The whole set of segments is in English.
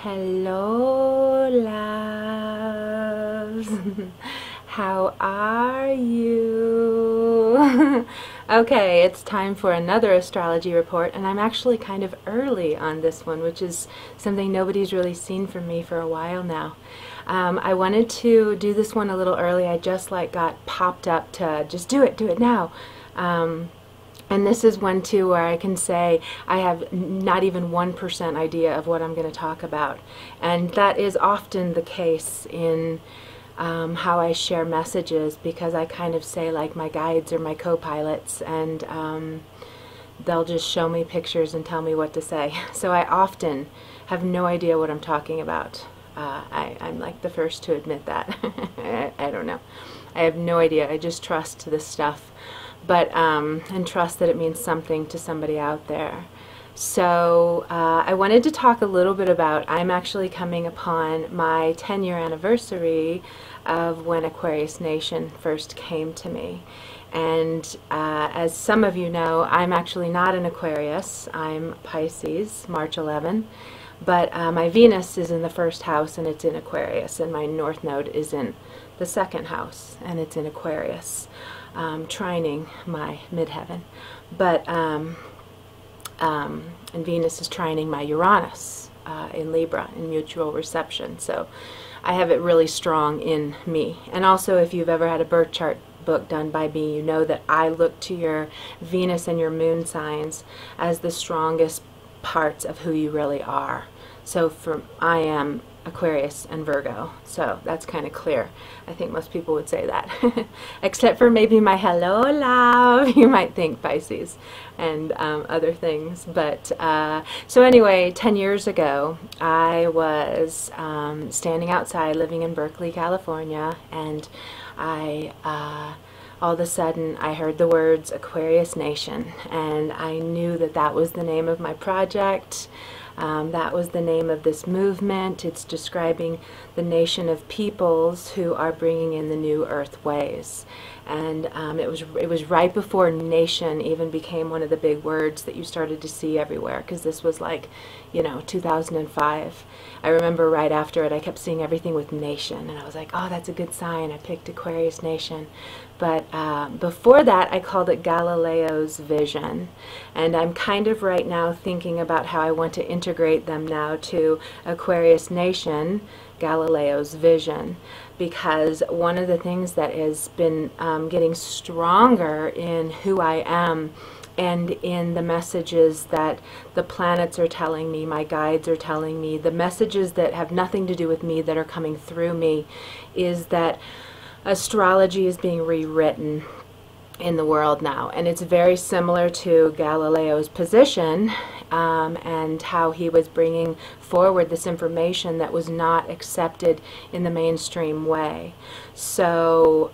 Hello, loves. How are you? Okay, it's time for another astrology report, and I'm actually kind of early on this one, which is something nobody's really seen from me for a while now. I wanted to do this one a little early. I just got popped up to just do it now. And this is one too where I can say I have not even 1% idea of what I'm going to talk about. And that is often the case in how I share messages, because I kind of say like my guides are my co-pilots, and they'll just show me pictures and tell me what to say. So I often have no idea what I'm talking about. I'm like the first to admit that. I don't know. I have no idea. I just trust this stuff. But and trust that it means something to somebody out there. So I wanted to talk a little bit about, I'm actually coming upon my 10-year anniversary of when Aquarius Nation first came to me. And as some of you know, I'm actually not an Aquarius. I'm Pisces, March 11. But my Venus is in the first house and it's in Aquarius, and my North Node is in the second house and it's in Aquarius. Trining my midheaven, but and Venus is trining my Uranus in Libra in mutual reception. So I have it really strong in me. And also, if you've ever had a birth chart book done by me, you know that I look to your Venus and your moon signs as the strongest parts of who you really are. So I am Aquarius and Virgo, so that's kind of clear. I think most people would say that. Except for maybe my hello love, you might think Pisces and other things. But so anyway, 10 years ago I was standing outside living in Berkeley, California, and I all of a sudden I heard the words Aquarius Nation, and I knew that that was the name of my project. That was the name of this movement. It's describing the nation of peoples who are bringing in the new earth ways. And it was right before nation even became one of the big words that you started to see everywhere, because this was like, 2005. I remember right after it I kept seeing everything with nation, and I was like, oh, that's a good sign. I picked Aquarius Nation. But before that I called it Galileo's vision, and I'm kind of right now thinking about how I want to integrate them now to Aquarius Nation, Galileo's vision, because one of the things that has been getting stronger in who I am and in the messages that the planets are telling me, my guides are telling me, the messages that have nothing to do with me that are coming through me, is that astrology is being rewritten in the world now. And it's very similar to Galileo's position and how he was bringing forward this information that was not accepted in the mainstream way. So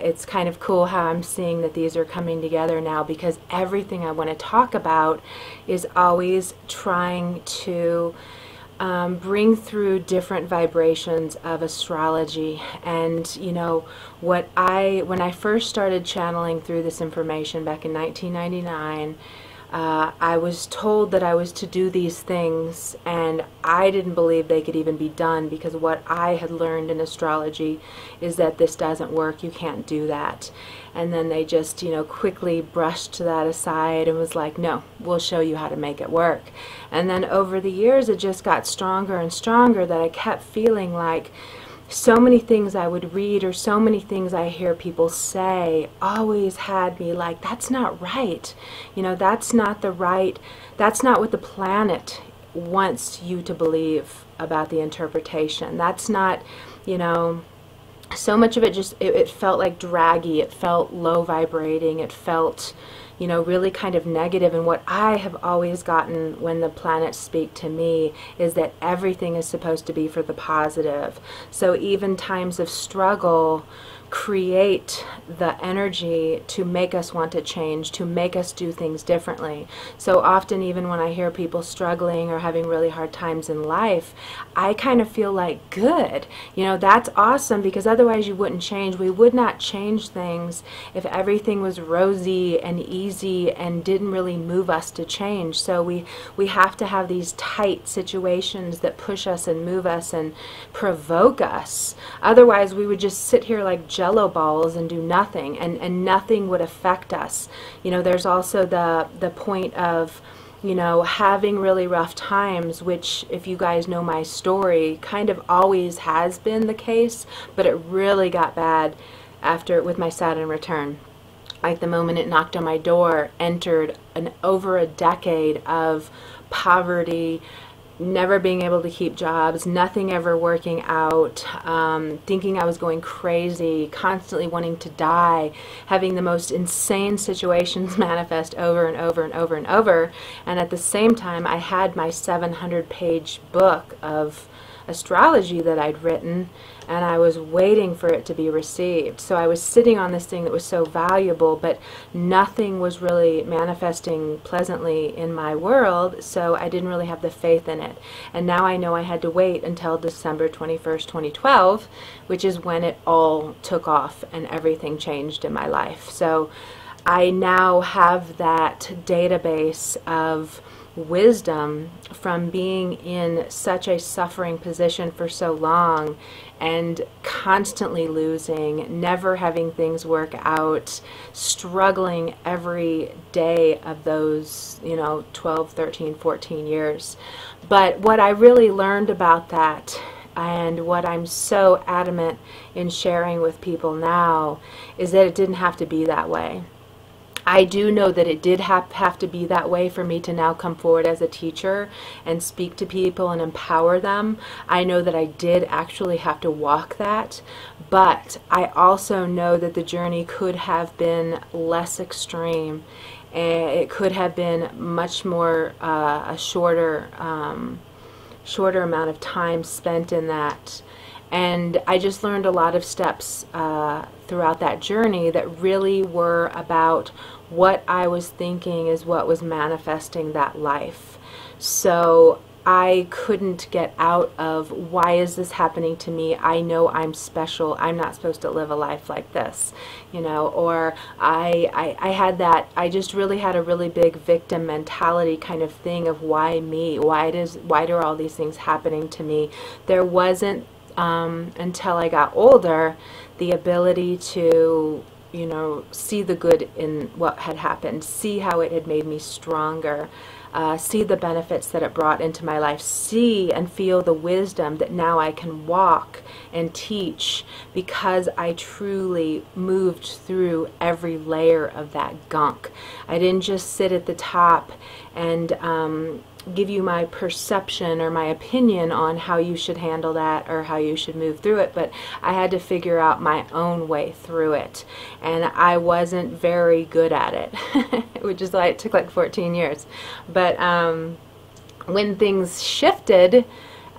it's kind of cool how I'm seeing that these are coming together now, because everything I want to talk about is always trying to bring through different vibrations of astrology. And when I first started channeling through this information back in 1999, I was told that I was to do these things, and I didn't believe they could even be done, because what I had learned in astrology is that this doesn't work, you can't do that. And then they just quickly brushed that aside and was like, no, we'll show you how to make it work. And then over the years it just got stronger and stronger, that I kept feeling like so many things I would read or so many things I hear people say always had me like, that's not right. That's not that's not what the planet wants you to believe about the interpretation. That's not, so much of it just, it felt like draggy, it felt low vibrating, it felt, really kind of negative. And what I have always gotten when the planets speak to me is that everything is supposed to be for the positive. So even times of struggle create the energy to make us want to change, to make us do things differently. So often, even when I hear people struggling or having really hard times in life, I kind of feel like, good, you know, that's awesome, because otherwise you wouldn't change. We would not change things if everything was rosy and easy and didn't really move us to change. So we have to have these tight situations that push us and move us and provoke us. Otherwise, we would just sit here like jello balls and do nothing, and nothing would affect us. You know, there's also the point of, you know, having really rough times, which, if you guys know my story, kind of always has been the case, but it really got bad after, with my Saturn return. Like the moment it knocked on my door, entered over a decade of poverty, never being able to keep jobs, nothing ever working out, thinking I was going crazy, constantly wanting to die, having the most insane situations manifest over and over and over and over. And at the same time, I had my 700-page book of astrology that I'd written, and I was waiting for it to be received. So I was sitting on this thing that was so valuable, but nothing was really manifesting pleasantly in my world, so I didn't really have the faith in it. And now I know I had to wait until December 21st, 2012, which is when it all took off and everything changed in my life. So I now have that database of wisdom from being in such a suffering position for so long, and constantly losing, never having things work out, struggling every day of those, you know, 12, 13, 14 years. But what I really learned about that, and what I'm so adamant in sharing with people now, is that it didn't have to be that way. I do know that it did have to be that way for me to now come forward as a teacher and speak to people and empower them. I know that I did actually have to walk that, but I also know that the journey could have been less extreme. It could have been much more a shorter amount of time spent in that. And I just learned a lot of steps throughout that journey that really were about what I was thinking is what was manifesting that life. So I couldn't get out of, why is this happening to me? I know I'm special. I'm not supposed to live a life like this, you know, or I had that, I just really had a really big victim mentality kind of thing of, why me? Why do all these things happening to me? There wasn't until I got older, the ability to, you know, see the good in what had happened, see how it had made me stronger, see the benefits that it brought into my life, see and feel the wisdom that now I can walk and teach, because I truly moved through every layer of that gunk. I didn't just sit at the top and give you my perception or my opinion on how you should handle that or how you should move through it, but I had to figure out my own way through it, and I wasn't very good at it, which is why it took like 14 years. But when things shifted, you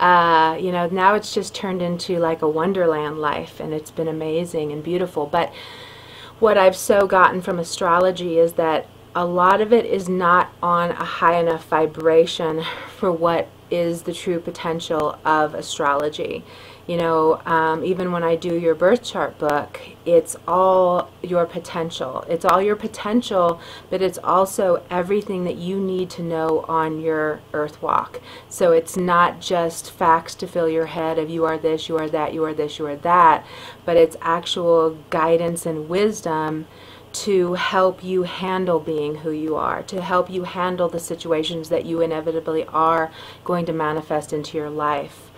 know, now it's just turned into like a wonderland life, and it's been amazing and beautiful. But what I've so gotten from astrology is that a lot of it is not on a high enough vibration for what is the true potential of astrology. You know, even when I do your birth chart book, it's all your potential. It's all your potential, but it's also everything that you need to know on your earth walk. So it's not just facts to fill your head of you are this, you are that, you are this, you are that, but it's actual guidance and wisdom to help you handle being who you are, to help you handle the situations that you inevitably are going to manifest into your life.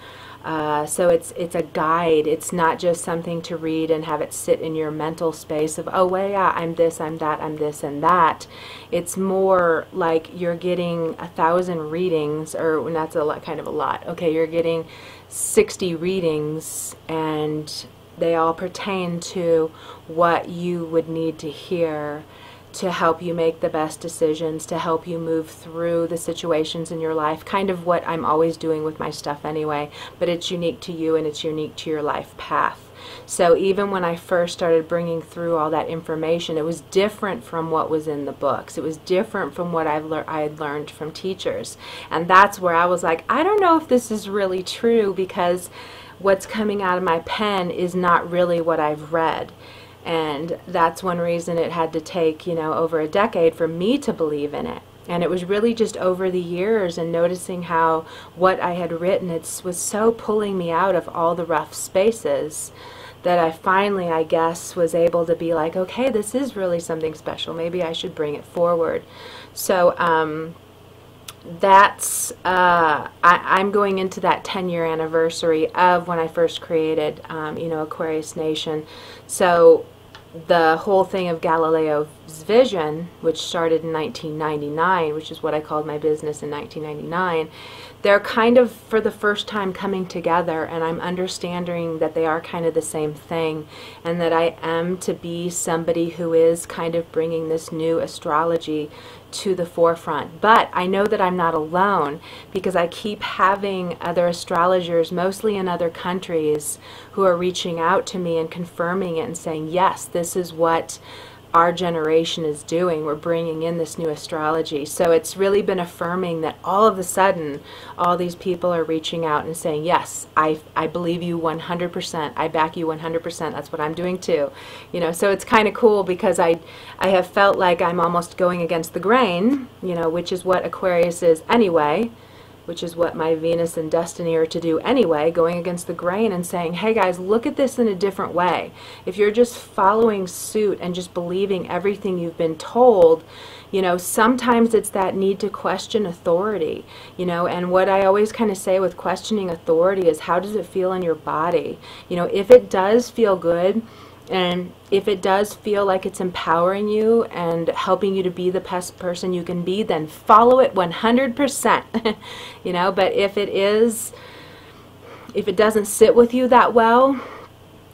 So it's a guide. It's not just something to read and have it sit in your mental space of, oh, well, yeah, I'm this, I'm that, I'm this and that. It's more like you're getting 1,000 readings, or and that's a lot, kind of a lot. Okay, you're getting 60 readings, and they all pertain to what you would need to hear to help you make the best decisions, to help you move through the situations in your life. Kind of what I'm always doing with my stuff anyway, but it's unique to you and it's unique to your life path. So even when I first started bringing through all that information, it was different from what was in the books. It was different from what I had learned from teachers. And that's where I was like, I don't know if this is really true, because what's coming out of my pen is not really what I've read. And that's one reason it had to take, over a decade for me to believe in it. And it was really just over the years and noticing how what I had written, was so pulling me out of all the rough spaces, that I finally, I guess, was able to be like, okay, this is really something special. Maybe I should bring it forward. So I'm going into that 10-year anniversary of when I first created, Aquarius Nation. So the whole thing of Galileo's vision, which started in 1999, which is what I called my business in 1999, they're kind of, for the first time, coming together, and I'm understanding that they are kind of the same thing, and that I am to be somebody who is kind of bringing this new astrology to the forefront. But I know that I'm not alone, because I keep having other astrologers, mostly in other countries, who are reaching out to me and confirming it and saying, yes, this is what our generation is doing. We're bringing in this new astrology. So it's really been affirming that all of a sudden, all these people are reaching out and saying, yes, I believe you 100%. I back you 100%. That's what I'm doing too. So it's kind of cool, because I have felt like I'm almost going against the grain, which is what Aquarius is anyway, which is what my Venus and Destiny are to do anyway, going against the grain and saying, hey guys, look at this in a different way. If you're just following suit and just believing everything you've been told, sometimes it's that need to question authority, and what I always kind of say with questioning authority is, how does it feel in your body? If it does feel good, and if it does feel like it's empowering you and helping you to be the best person you can be, then follow it 100%. But if it doesn't sit with you that well,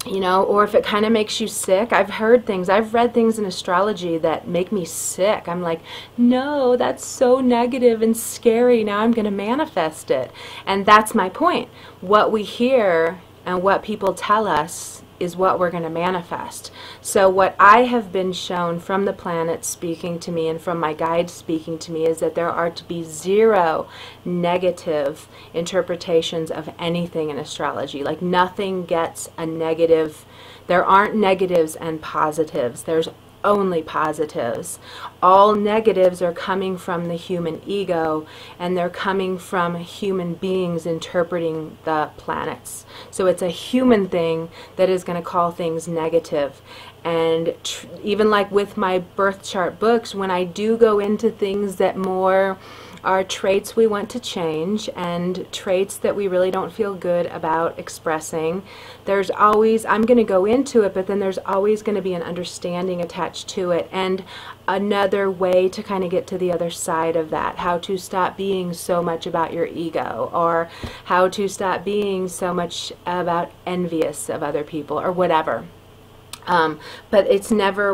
or if it kind of makes you sick. I've read things in astrology that make me sick. I'm like, no, that's so negative and scary. Now I'm going to manifest it. And that's my point. What we hear and what people tell us is what we're going to manifest. So what I have been shown from the planets speaking to me and from my guides speaking to me is that there are to be zero negative interpretations of anything in astrology. Like, nothing gets a negative. There aren't negatives and positives. There's only positives. All negatives are coming from the human ego, and they're coming from human beings interpreting the planets. So it's a human thing that is going to call things negative. And even like with my birth chart books, when I do go into things that more are traits we want to change and traits that we really don't feel good about expressing, there's always, I'm going to go into it, but then there's always going to be an understanding attached to it, and another way to kind of get to the other side of that, how to stop being so much about your ego, or how to stop being so much about envious of other people, or whatever. But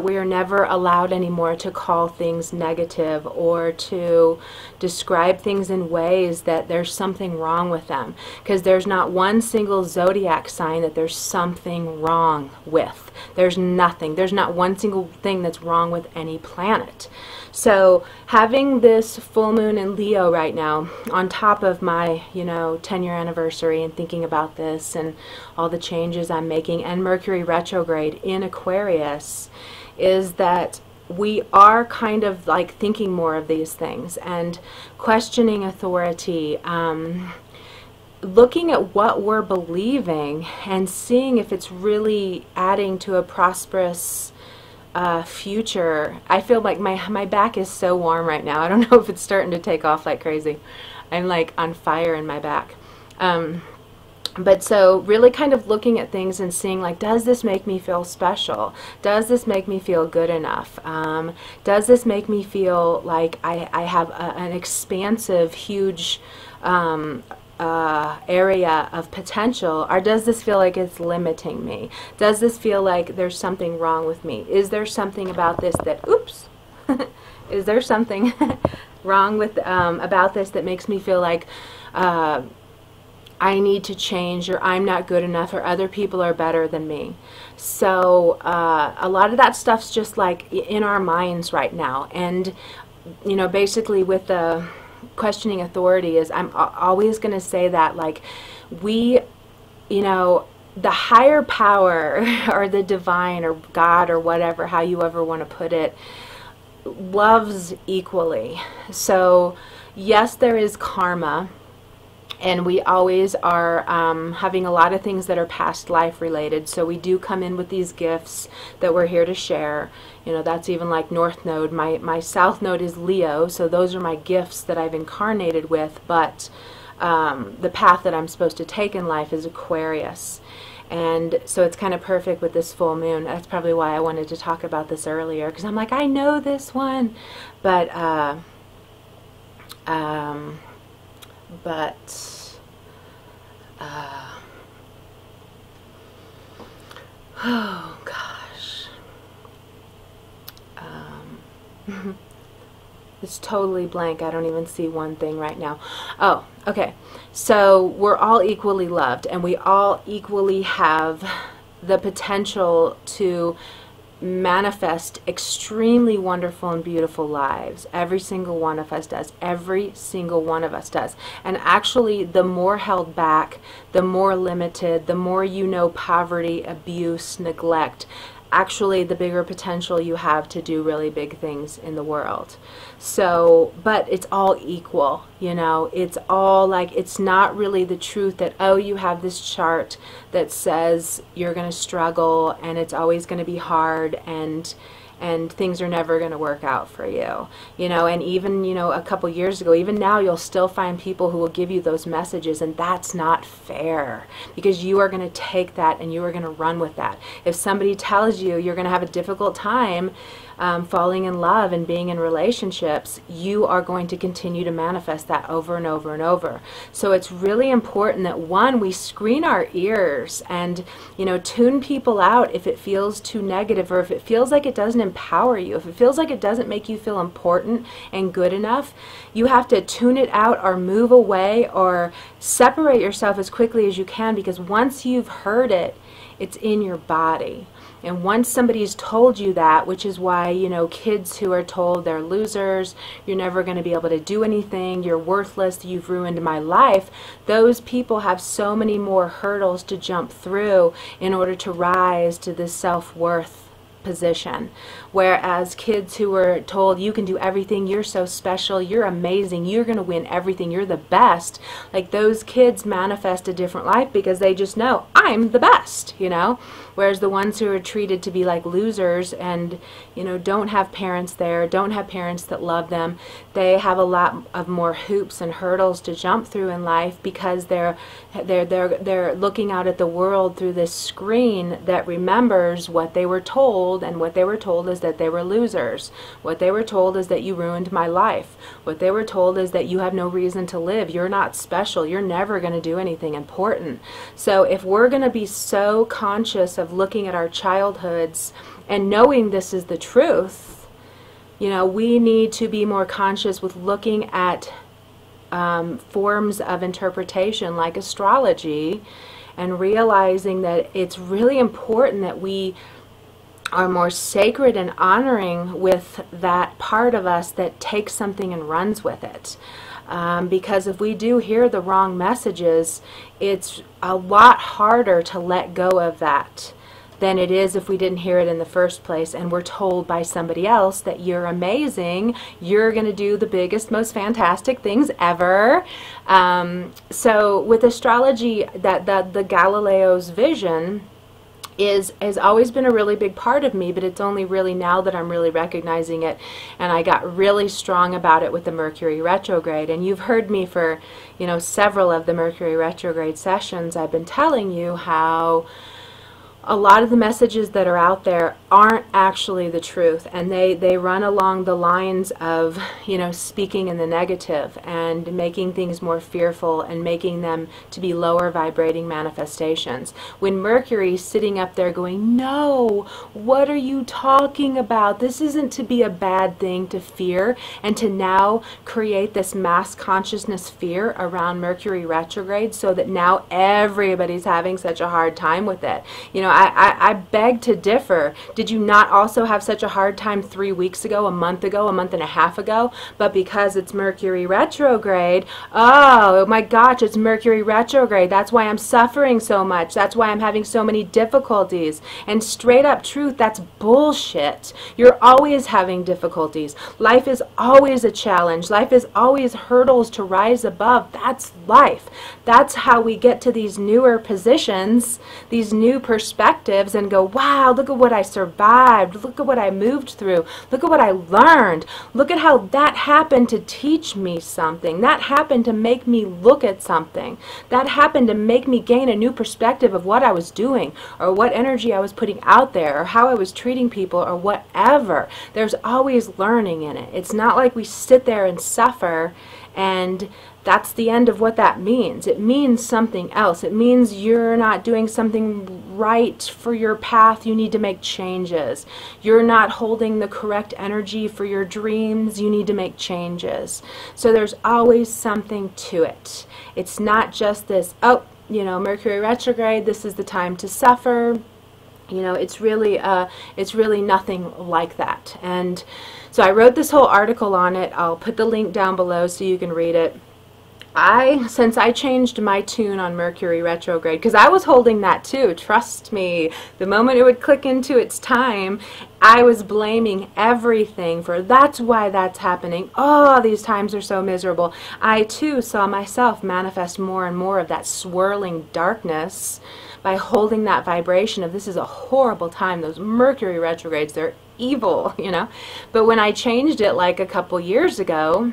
we are never allowed anymore to call things negative or to describe things in ways that there's something wrong with them, because there's not one single zodiac sign that there's something wrong with. There's nothing. There's not one single thing that's wrong with any planet. So having this full moon in Leo right now, on top of my 10-year anniversary, and thinking about this and all the changes I'm making, and Mercury retrograde in Aquarius, is that we are kind of like thinking more of these things and questioning authority, looking at what we're believing and seeing if it's really adding to a prosperous future. I feel like my back is so warm right now. I don't know if it's starting to take off like crazy. I'm like on fire in my back. But so really kind of looking at things and seeing, like, does this make me feel special? Does this make me feel good enough? Does this make me feel like I have an expansive, huge area of potential, or does this feel like it's limiting me? Does this feel like there's something wrong with me? Is there something about this that, oops, is there something wrong with about this that makes me feel like I need to change, or I'm not good enough, or other people are better than me. So a lot of that stuff's just like in our minds right now. And you know, basically with the questioning authority is, I'm always going to say that, like, we, you know, the higher power or the divine or God or whatever, how you ever want to put it, loves equally. So yes, there is karma, and we always are having a lot of things that are past life related. So we do come in with these gifts that we're here to share. You know, that's even like North Node. My South Node is Leo, so those are my gifts that I've incarnated with, but the path that I'm supposed to take in life is Aquarius. And so it's kind of perfect with this full moon. That's probably why I wanted to talk about this earlier, because I'm like, I know this one. But oh gosh, it's totally blank. I don't even see one thing right now. Oh, okay. So we're all equally loved, and we all equally have the potential to manifest extremely wonderful and beautiful lives. Every single one of us does. Every single one of us does. And actually, the more held back, the more limited, the more you know poverty, abuse, neglect, actually the bigger potential you have to do really big things in the world. So, but it's all equal, you know, it's all like, it's not really the truth that, oh, you have this chart that says you're going to struggle and it's always going to be hard and things are never going to work out for you, you know. And even, you know, a couple years ago, even now, you'll still find people who will give you those messages, and that's not fair, because you are going to take that and you are going to run with that. If somebody tells you you're going to have a difficult time falling in love and being in relationships, you are going to continue to manifest that over and over and over. So it's really important that, one, we screen our ears and, you know, tune people out if it feels too negative, or if it feels like it doesn't empower you, if it feels like it doesn't make you feel important and good enough. You have to tune it out or move away or separate yourself as quickly as you can, because once you've heard it, it's in your body. And once somebody's told you that, which is why, you know, kids who are told they're losers, you're never going to be able to do anything, you're worthless, you've ruined my life, those people have so many more hurdles to jump through in order to rise to this self-worth position. Whereas kids who were told you can do everything, you're so special, you're amazing, you're going to win everything, you're the best, like those kids manifest a different life because they just know, I'm the best, you know. Whereas the ones who are treated to be like losers and, you know, don't have parents there, don't have parents that love them, they have a lot of more hoops and hurdles to jump through in life, because they're looking out at the world through this screen that remembers what they were told, and what they were told is that they were losers. What they were told is that you ruined my life. What they were told is that you have no reason to live. You're not special. You're never going to do anything important. So if we're going to be so conscious of looking at our childhoods and knowing this is the truth, you know, we need to be more conscious with looking at forms of interpretation like astrology, and realizing that it's really important that we are more sacred and honoring with that part of us that takes something and runs with it. Because if we do hear the wrong messages, it's a lot harder to let go of that than it is if we didn't hear it in the first place and we're told by somebody else that you're amazing, you're going to do the biggest, most fantastic things ever. So with astrology, the Galileo's vision has always been a really big part of me, but it's only really now that I'm really recognizing it, and I got really strong about it with the Mercury retrograde. And you've heard me for, you know, several of the Mercury retrograde sessions. I've been telling you how a lot of the messages that are out there aren't actually the truth, and they run along the lines of, you know, speaking in the negative and making things more fearful and making them to be lower vibrating manifestations. When Mercury's sitting up there going, no, what are you talking about? This isn't to be a bad thing to fear, and to now create this mass consciousness fear around Mercury retrograde, so that now everybody's having such a hard time with it. You know, I beg to differ. Did you not also have such a hard time 3 weeks ago, a month and a half ago? But because it's Mercury retrograde, oh my gosh, it's Mercury retrograde. That's why I'm suffering so much. That's why I'm having so many difficulties. And straight up truth, that's bullshit. You're always having difficulties. Life is always a challenge. Life is always hurdles to rise above. That's life. That's how we get to these newer positions, these new perspectives, and go, wow, look at what I survived. Look at what I moved through. Look at what I learned. Look at how that happened to teach me something. That happened to make me look at something. That happened to make me gain a new perspective of what I was doing, or what energy I was putting out there, or how I was treating people, or whatever. There's always learning in it. It's not like we sit there and suffer and that's the end of what that means. It means something else. It means you're not doing something right for your path. You need to make changes. You're not holding the correct energy for your dreams. You need to make changes. So there's always something to it. It's not just this, oh, you know, Mercury retrograde, this is the time to suffer. You know, it's really nothing like that. And so I wrote this whole article on it. I'll put the link down below so you can read it. Since I changed my tune on Mercury retrograde, because I was holding that too, trust me, the moment it would click into its time, I was blaming everything for, that's why that's happening. Oh, these times are so miserable. I too saw myself manifest more and more of that swirling darkness by holding that vibration of, this is a horrible time. Those Mercury retrogrades, they're evil, you know. But when I changed it like a couple years ago,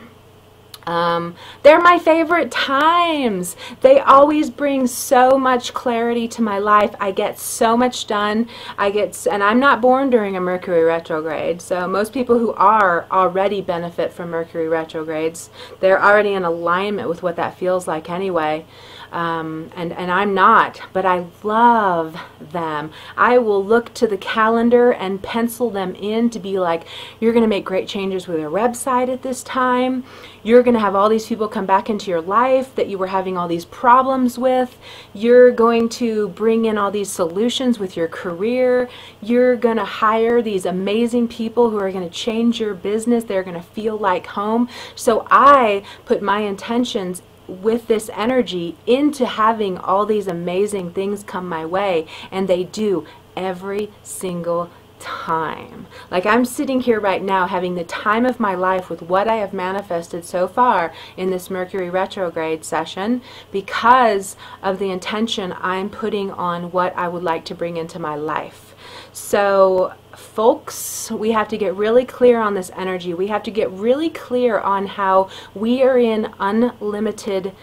they're my favorite times. They always bring so much clarity to my life. I get so much done. And I'm not born during a Mercury retrograde, so most people who are already benefit from Mercury retrogrades. They're already in alignment with what that feels like anyway. And I'm not, but I love them. I will look to the calendar and pencil them in to be like, you're going to make great changes with your website at this time. You're going to have all these people come back into your life that you were having all these problems with. You're going to bring in all these solutions with your career. You're going to hire these amazing people who are going to change your business. They're going to feel like home. So I put my intentions with this energy into having all these amazing things come my way, and they do every single time. Like, I'm sitting here right now having the time of my life with what I have manifested so far in this Mercury retrograde session because of the intention I'm putting on what I would like to bring into my life. So folks, we have to get really clear on this energy. We have to get really clear on how we are in unlimited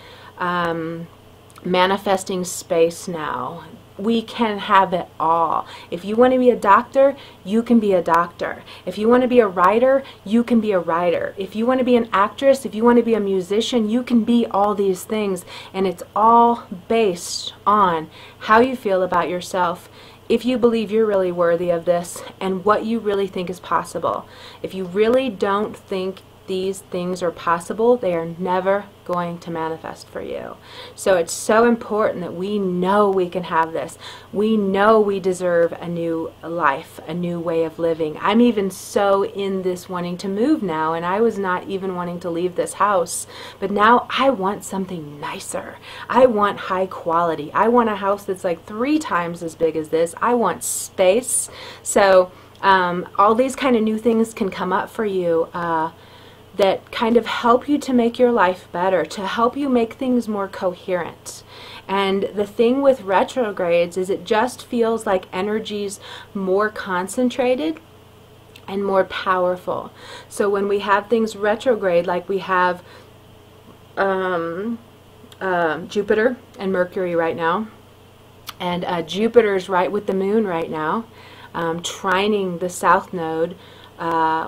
manifesting space now. We can have it all. If you want to be a doctor, you can be a doctor. If you want to be a writer, you can be a writer. If you want to be an actress, if you want to be a musician, you can be all these things. And it's all based on how you feel about yourself, if you believe you're really worthy of this, and what you really think is possible. If you really don't think these things are possible, they are never going to manifest for you. So it's so important that we know we can have this. We know we deserve a new life, a new way of living. I'm even so in this wanting to move now, and I was not even wanting to leave this house, but now I want something nicer. I want high quality. I want a house that's like 3 times as big as this. I want space. So all these kind of new things can come up for you that kind of help you to make your life better, to help you make things more coherent. And the thing with retrogrades is it just feels like energy's more concentrated and more powerful. So when we have things retrograde, like we have Jupiter and Mercury right now, and Jupiter's right with the moon right now. trining the south node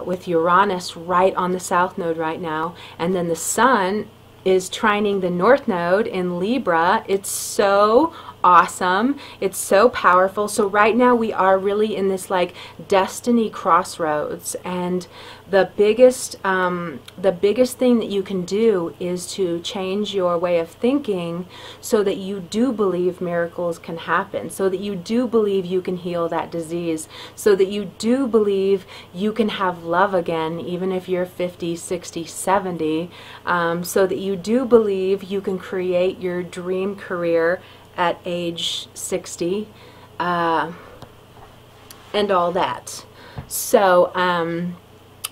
with Uranus right on the south node right now, and then the sun is trining the north node in Libra. It's so awesome. It's so powerful. So right now we are really in this like destiny crossroads, and the biggest thing that you can do is to change your way of thinking so that you do believe miracles can happen, so that you do believe you can heal that disease, so that you do believe you can have love again even if you're 50, 60, 70, so that you do believe you can create your dream career at age 60, and all that. So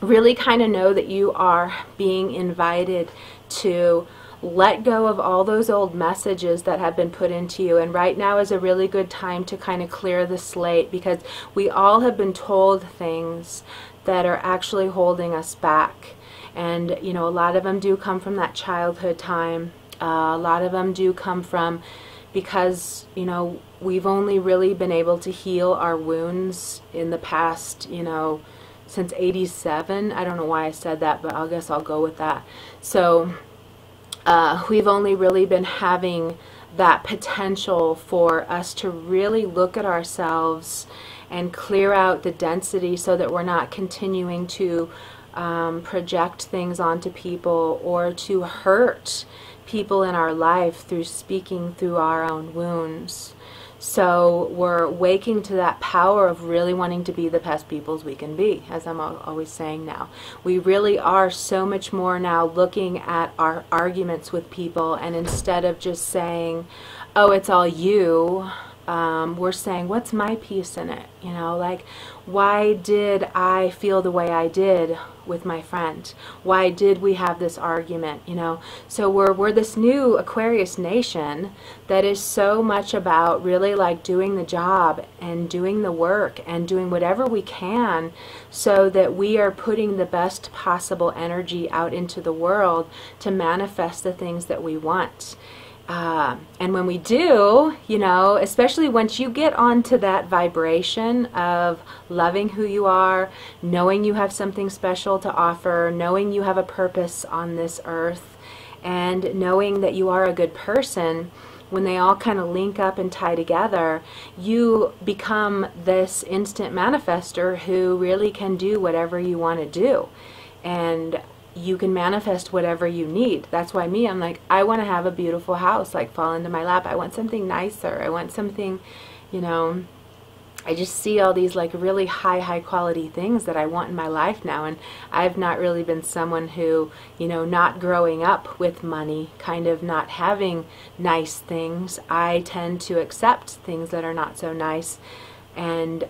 really kind of know that you are being invited to let go of all those old messages that have been put into you. And right now is a really good time to kind of clear the slate, because we all have been told things that are actually holding us back. And you know, a lot of them do come from that childhood time. A lot of them do come from because, you know, we've only really been able to heal our wounds in the past, you know, since 87. I don't know why I said that, but I guess I'll go with that. So we've only really been having that potential for us to really look at ourselves and clear out the density so that we're not continuing to project things onto people or to hurt people in our life through speaking through our own wounds. So we're waking to that power of really wanting to be the best peoples we can be, as I'm always saying now. We really are so much more now looking at our arguments with people, and instead of just saying, oh, it's all you, we're saying, what's my piece in it? You know, like, why did I feel the way I did with my friend? Why did we have this argument? You know, so we're this new Aquarius nation that is so much about really like doing the job and doing the work and doing whatever we can so that we are putting the best possible energy out into the world to manifest the things that we want. And when we do, you know, especially once you get onto that vibration of loving who you are, knowing you have something special to offer, knowing you have a purpose on this earth, and knowing that you are a good person, when they all kind of link up and tie together, you become this instant manifester who really can do whatever you want to do. And you can manifest whatever you need. That's why I'm like, I want to have a beautiful house, like fall into my lap. I want something nicer. I want something, you know, I just see all these like really high quality things that I want in my life now. And I've not really been someone who, you know, not growing up with money, kind of not having nice things. I tend to accept things that are not so nice and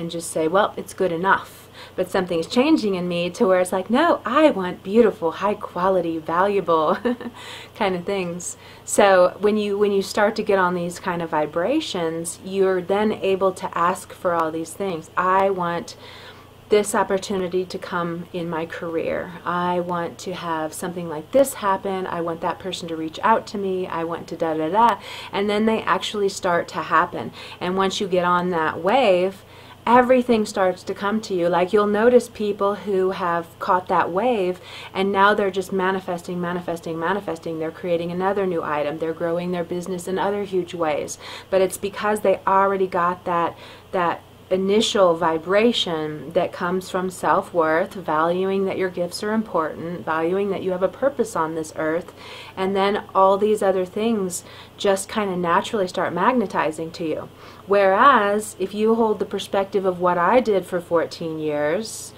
just say, well, it's good enough. But something's changing in me to where it's like, no, I want beautiful, high quality, valuable kind of things. So when you start to get on these kind of vibrations, you're then able to ask for all these things. I want this opportunity to come in my career. I want to have something like this happen. I want that person to reach out to me. I want to da da da. And then they actually start to happen. And once you get on that wave, everything starts to come to you. Like, you'll notice people who have caught that wave and now they're just manifesting. They're creating another new item. They're growing their business in other huge ways. But it's because they already got that initial vibration that comes from self-worth, valuing that your gifts are important, valuing that you have a purpose on this earth, and then all these other things just kind of naturally start magnetizing to you. Whereas if you hold the perspective of what I did for 14 years,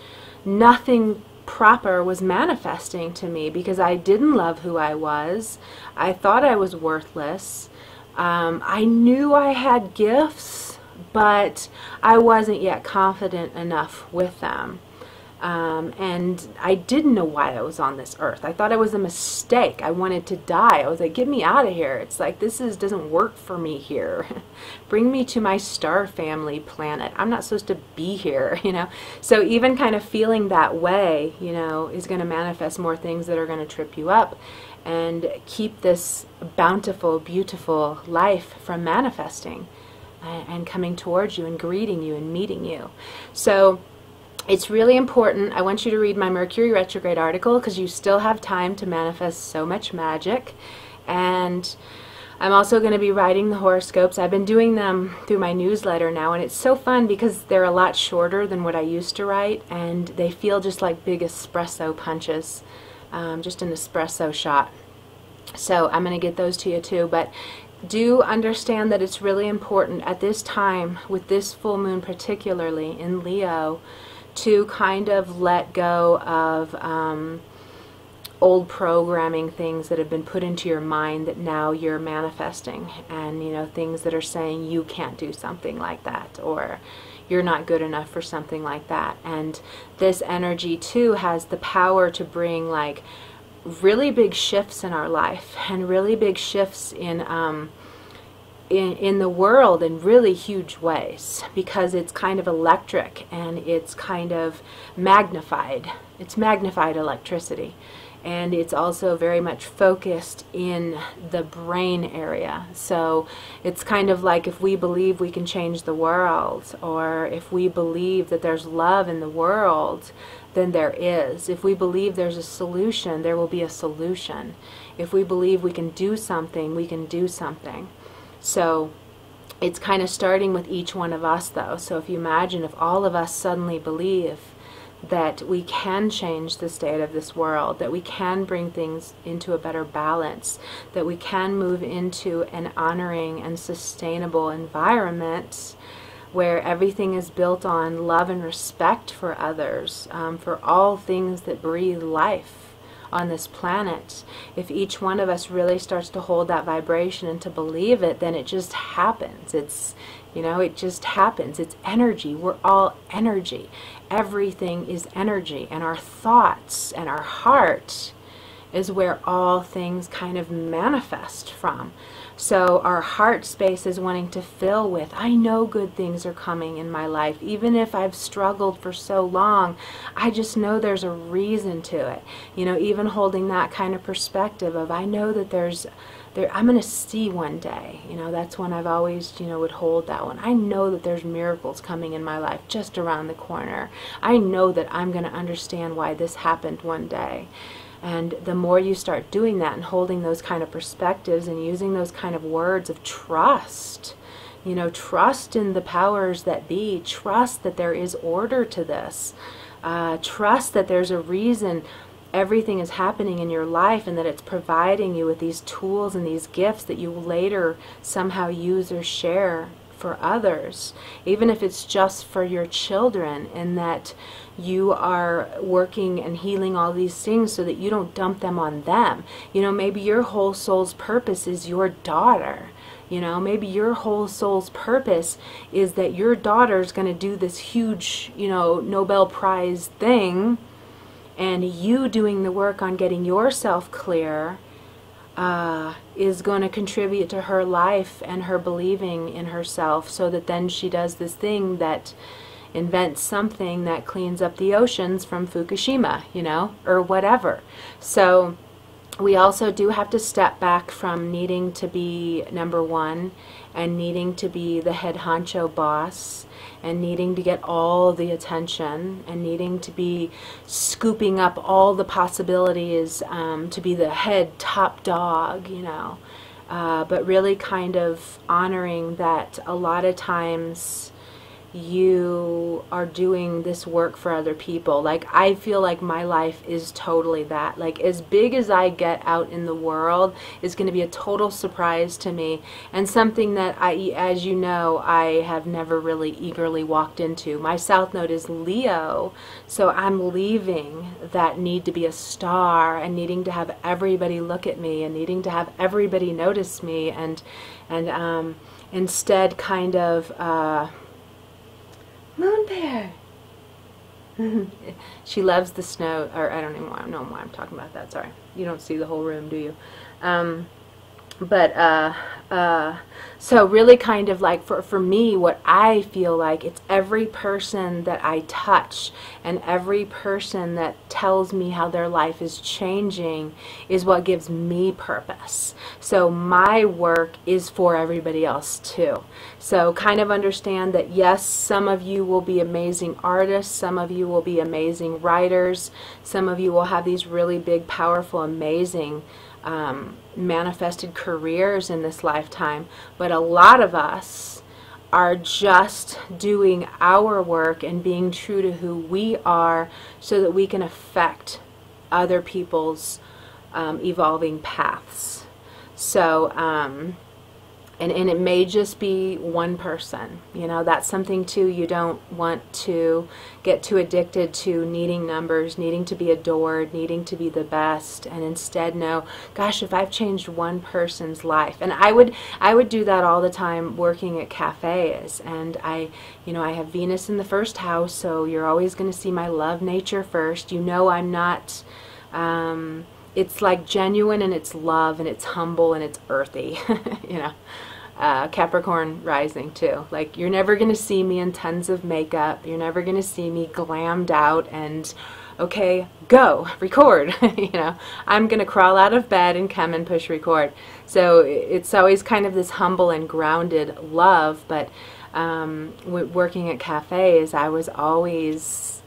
nothing proper was manifesting to me because I didn't love who I was. I thought I was worthless. I knew I had gifts, but I wasn't yet confident enough with them. And I didn't know why I was on this earth. I thought it was a mistake. I wanted to die. I was like, get me out of here. It's like, this doesn't work for me here. Bring me to my star family planet. I'm not supposed to be here, you know. So even kind of feeling that way, you know, is going to manifest more things that are going to trip you up and keep this bountiful, beautiful life from manifesting. and coming towards you and greeting you and meeting you. So it's really important. I want you to read my Mercury retrograde article because you still have time to manifest so much magic. And I'm also going to be writing the horoscopes. I've been doing them through my newsletter now, and it's so fun because they're a lot shorter than what I used to write, and they feel just like big espresso punches, just an espresso shot. So I'm going to get those to you too, but do understand that it's really important at this time, with this full moon particularly in Leo, to kind of let go of old programming, things that have been put into your mind that now you're manifesting, and things that are saying you can't do something like that, or you're not good enough for something like that. And this energy too has the power to bring like really big shifts in our life, and really big shifts in the world in really huge ways, because it's kind of electric and it's kind of magnified. It's magnified electricity, and it's also very much focused in the brain area. So it's kind of like if we believe we can change the world, or if we believe that there's love in the world, then there is. If we believe there's a solution, there will be a solution. If we believe we can do something, we can do something. So it's kind of starting with each one of us though. So if you imagine if all of us suddenly believe that we can change the state of this world, that we can bring things into a better balance, that we can move into an honoring and sustainable environment where everything is built on love and respect for others, for all things that breathe life on this planet. If each one of us really starts to hold that vibration and to believe it, then it just happens. It just happens. It's energy. We're all energy. Everything is energy, and our thoughts and our heart is where all things kind of manifest from. So our heart space is wanting to fill with, I know good things are coming in my life. Even if I've struggled for so long, I just know there's a reason to it. Even holding that kind of perspective of, I know that I'm going to see one day. That's when I've always, would hold that one. I know that there's miracles coming in my life just around the corner. I know that I'm going to understand why this happened one day. And the more you start doing that and holding those kind of perspectives and using those kind of words of trust, trust in the powers that be, trust that there is order to this, trust that there's a reason everything is happening in your life, and that it's providing you with these tools and these gifts that you will later somehow use or share for others, even if it's just for your children, and that you are working and healing all these things so that you don't dump them on them. Maybe your whole soul's purpose is your daughter. Maybe your whole soul's purpose is that your daughter's going to do this huge, Nobel Prize thing, and you doing the work on getting yourself clear is going to contribute to her life and her believing in herself, so that then she does this thing that invents something that cleans up the oceans from Fukushima, or whatever. So we also do have to step back from needing to be number one, and needing to be the head honcho boss, and needing to get all the attention, and needing to be scooping up all the possibilities, to be the head top dog, but really kind of honoring that a lot of times you are doing this work for other people. Like, I feel like my life is totally that. Like, as big as I get out in the world is going to be a total surprise to me, and something that as you know, I have never really eagerly walked into. My South Node is Leo, so I'm leaving that need to be a star, and needing to have everybody look at me, and needing to have everybody notice me, and instead kind of Moon Bear. She loves the snow, or I don't even know why I'm talking about that. Sorry, you don't see the whole room, do you? So really kind of like for me, what I feel like, it's every person that I touch and every person that tells me how their life is changing is what gives me purpose. So my work is for everybody else too. So kind of understand that yes, some of you will be amazing artists, some of you will be amazing writers, some of you will have these really big, powerful, amazing manifested careers in this lifetime, but a lot of us are just doing our work and being true to who we are so that we can affect other people's evolving paths. So and it may just be one person, you know, that's something too. You don't want to get too addicted to needing numbers, needing to be adored, needing to be the best, and instead know, gosh, if I've changed one person's life. And I would do that all the time working at cafes, and I have Venus in the first house, so you're always going to see my love nature first. You know, I'm not it's like genuine, and it's love, and it's humble, and it's earthy. you know, Capricorn rising too. Like, you're never going to see me in tons of makeup. You're never going to see me glammed out and, okay, go, record. You know, I'm going to crawl out of bed and come and push record. So it's always kind of this humble and grounded love. But working at cafes, I always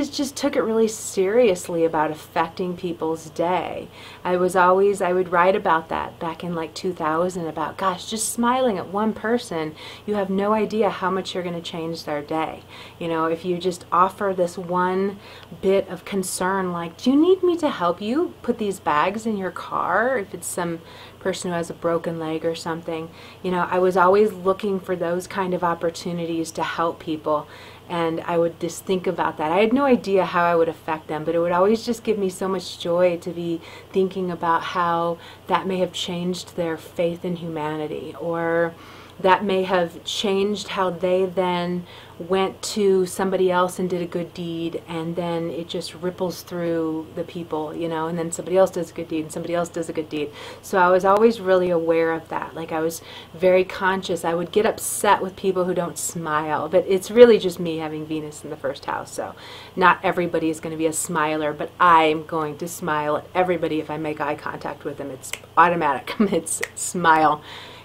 just took it really seriously about affecting people's day. I would write about that back in like 2000 about, gosh, just smiling at one person, you have no idea how much you're going to change their day. You know, if you just offer this one bit of concern, like, do you need me to help you put these bags in your car? If it's some person who has a broken leg or something. You know, I was always looking for those kind of opportunities to help people. And I would just think about that. I had no idea how I would affect them, but it would always just give me so much joy to be thinking about how that may have changed their faith in humanity, or that may have changed how they then went to somebody else and did a good deed, and then it just ripples through the people, you know, and then somebody else does a good deed and somebody else does a good deed. So I was always really aware of that. Like, I was very conscious. I would get upset with people who don't smile, but it's really just me having Venus in the first house. So not everybody is going to be a smiler, but I'm going to smile at everybody if I make eye contact with them. It's automatic. It's smile.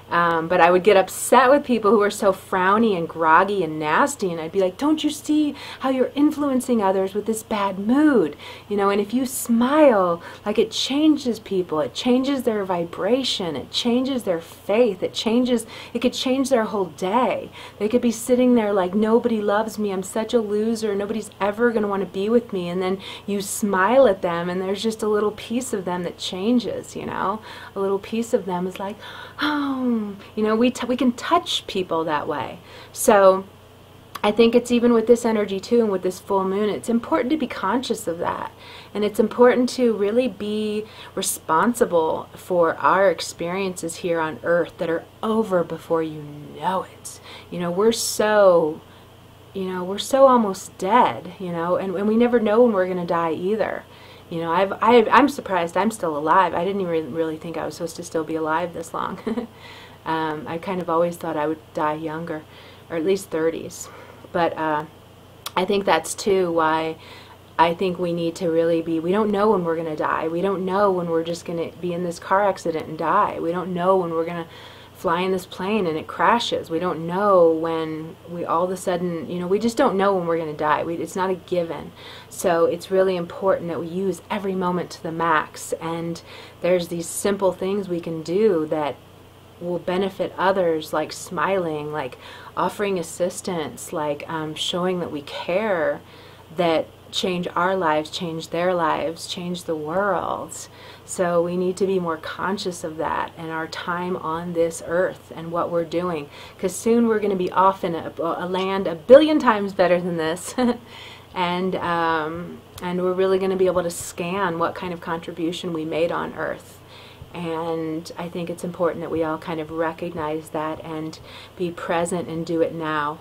But I would get upset with people who are so frowny and groggy and nasty, and I'd be like, don't you see how you're influencing others with this bad mood? You know, and if you smile, like, it changes people, it changes their vibration, it changes their faith, it could change their whole day. They could be sitting there like, nobody loves me, I'm such a loser, nobody's ever going to want to be with me, and then you smile at them, and there's just a little piece of them that changes, you know? A little piece of them is like, oh, you know, we can touch people that way. So I think it's even with this energy too, and with this full moon, it's important to be conscious of that. And it's important to really be responsible for our experiences here on Earth that are over before you know it. You know, we're so almost dead, you know, and we never know when we're going to die either. You know, I'm surprised I'm still alive. I didn't even really think I was supposed to still be alive this long. I kind of always thought I would die younger, or at least 30s. But I think that's too why I think we need to really be, we don't know when we're going to die. We don't know when we're just going to be in this car accident and die. We don't know when we're going to fly in this plane and it crashes. We don't know when we all of a sudden, you know, we just don't know when we're going to die. It's not a given. So it's really important that we use every moment to the max. And there's these simple things we can do that will benefit others, like smiling, like offering assistance, like showing that we care, that change our lives, change their lives, change the world. So we need to be more conscious of that and our time on this earth and what we're doing, because soon we're going to be off in a land a billion times better than this. And we're really going to be able to scan what kind of contribution we made on earth. And I think it's important that we all kind of recognize that and be present and do it now,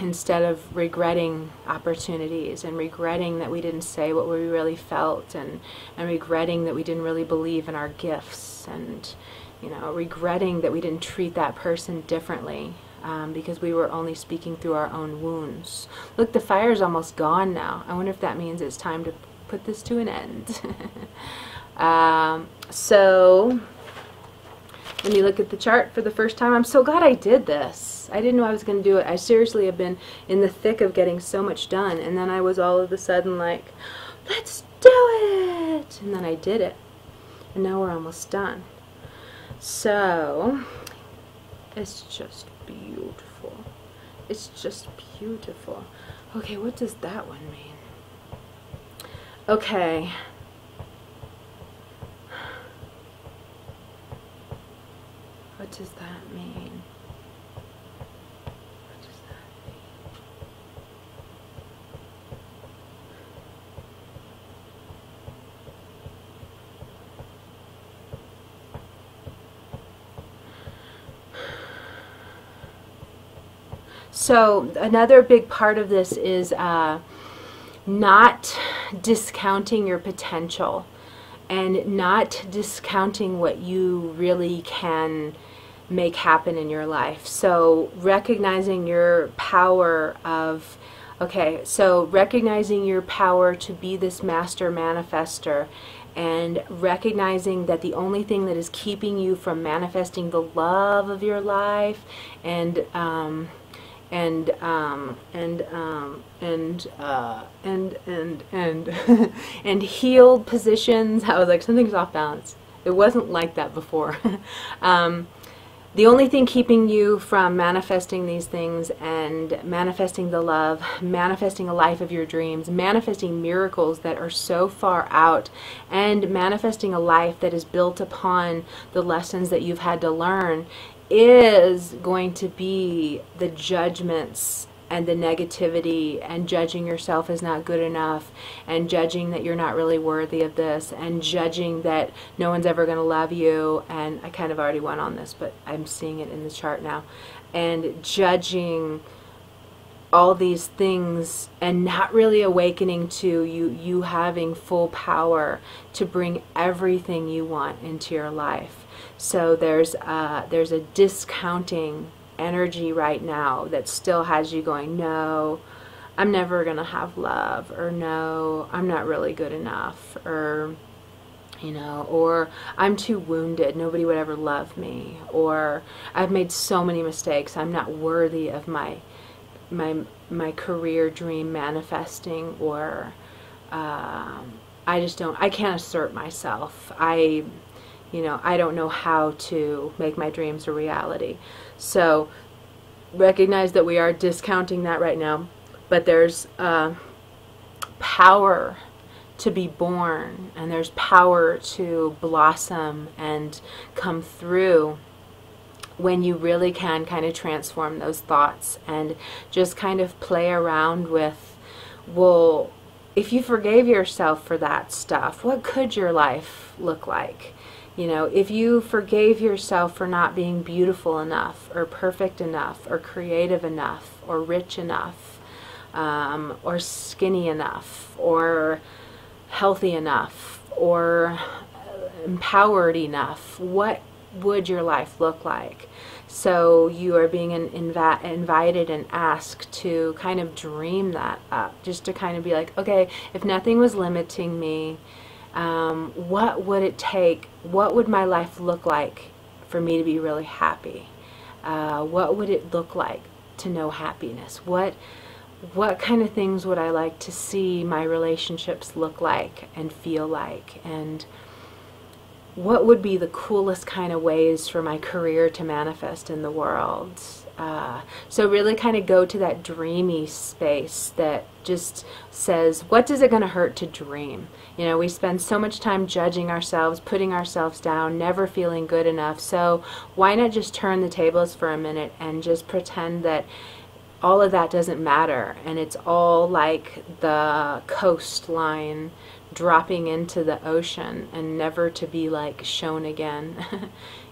instead of regretting opportunities and regretting that we didn't say what we really felt, and regretting that we didn't really believe in our gifts. remorse and, you know, regretting that we didn't treat that person differently, because we were only speaking through our own wounds. Look, the fire's almost gone now. I wonder if that means it's time to put this to an end. So let me look at the chart for the first time. I'm so glad I did this. I didn't know I was going to do it. I seriously have been in the thick of getting so much done, and then I was all of a sudden like, let's do it! And then I did it. And now we're almost done. So, it's just beautiful. It's just beautiful. Okay, what does that one mean? Okay. What does that mean? What does that mean? So another big part of this is not discounting your potential and not discounting what you really can make happen in your life. So recognizing your power of, okay, so recognizing your power to be this master manifester, and recognizing that the only thing that is keeping you from manifesting the love of your life and and healed positions. I was like, something's off balance. It wasn't like that before. The only thing keeping you from manifesting these things and manifesting the love, manifesting a life of your dreams, manifesting miracles that are so far out, and manifesting a life that is built upon the lessons that you've had to learn, is going to be the judgments and the negativity, and judging yourself as not good enough, and judging that you're not really worthy of this, and judging that no one's ever going to love you. And I kind of already went on this, but I'm seeing it in the chart now. And judging all these things and not really awakening to you having full power to bring everything you want into your life. So there's a discounting energy right now that still has you going, no, I'm never gonna have love, or no, I'm not really good enough, or, you know, or I'm too wounded, nobody would ever love me, or I've made so many mistakes, I'm not worthy of my career dream manifesting, or I can't assert myself, I don't know how to make my dreams a reality. So recognize that we are discounting that right now, but there's power to be born, and there's power to blossom and come through when you really can kind of transform those thoughts and just kind of play around with, well, if you forgave yourself for that stuff, what could your life look like? You know, if you forgave yourself for not being beautiful enough, or perfect enough, or creative enough, or rich enough, or skinny enough, or healthy enough, or empowered enough, what would your life look like? So you are being invited and asked to kind of dream that up, just to kind of be like, okay, if nothing was limiting me, what would it take? What would my life look like for me to be really happy? What would it look like to know happiness? What kind of things would I like to see my relationships look like and feel like? And what would be the coolest kind of ways for my career to manifest in the world? So really kind of go to that dreamy space that just says, what is it going to hurt to dream? You know, we spend so much time judging ourselves, putting ourselves down, never feeling good enough. So why not just turn the tables for a minute and just pretend that all of that doesn't matter, and it's all like the coastline dropping into the ocean and never to be like shown again.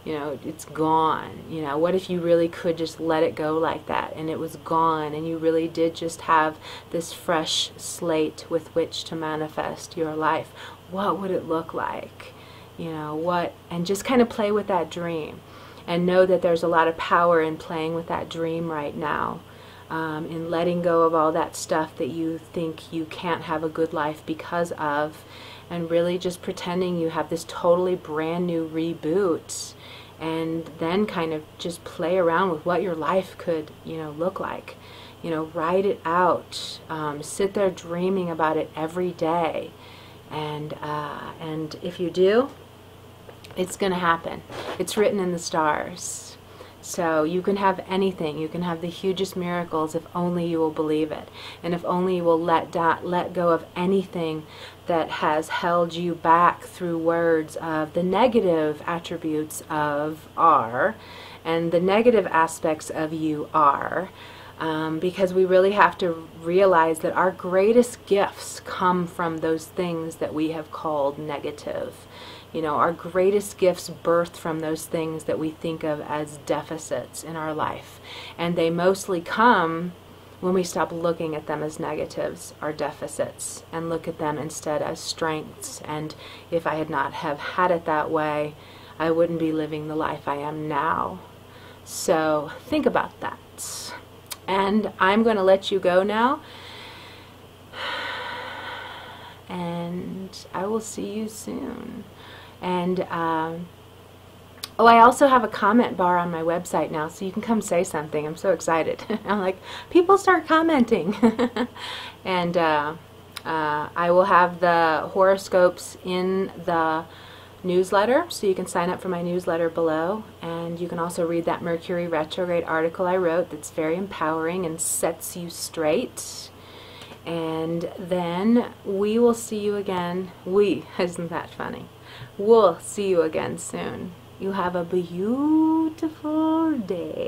You know, it's gone. You know, what if you really could just let it go like that, and it was gone, and you really did just have this fresh slate with which to manifest your life? What would it look like? You know, what, and just kind of play with that dream. And know that there's a lot of power in playing with that dream right now. In letting go of all that stuff that you think you can't have a good life because of, and really just pretending you have this totally brand new reboot, and then kind of just play around with what your life could, you know, look like. You know, write it out. Sit there dreaming about it every day, and if you do, it's going to happen. It's written in the stars. So you can have anything. You can have the hugest miracles if only you will believe it. And if only you will let go of anything that has held you back through words of the negative attributes of are, and the negative aspects of you are. Because we really have to realize that our greatest gifts come from those things that we have called negative. You know, our greatest gifts birth from those things that we think of as deficits in our life. And they mostly come when we stop looking at them as negatives, our deficits, and look at them instead as strengths. And if I had not have had it that way, I wouldn't be living the life I am now. So think about that. And I'm going to let you go now. And I will see you soon. And, oh, I also have a comment bar on my website now, so you can come say something. I'm so excited. I'm like, people start commenting. And I will have the horoscopes in the newsletter, so you can sign up for my newsletter below. And you can also read that Mercury retrograde article I wrote that's very empowering and sets you straight. And then we will see you again. Isn't that funny? We'll see you again soon. You have a beautiful day.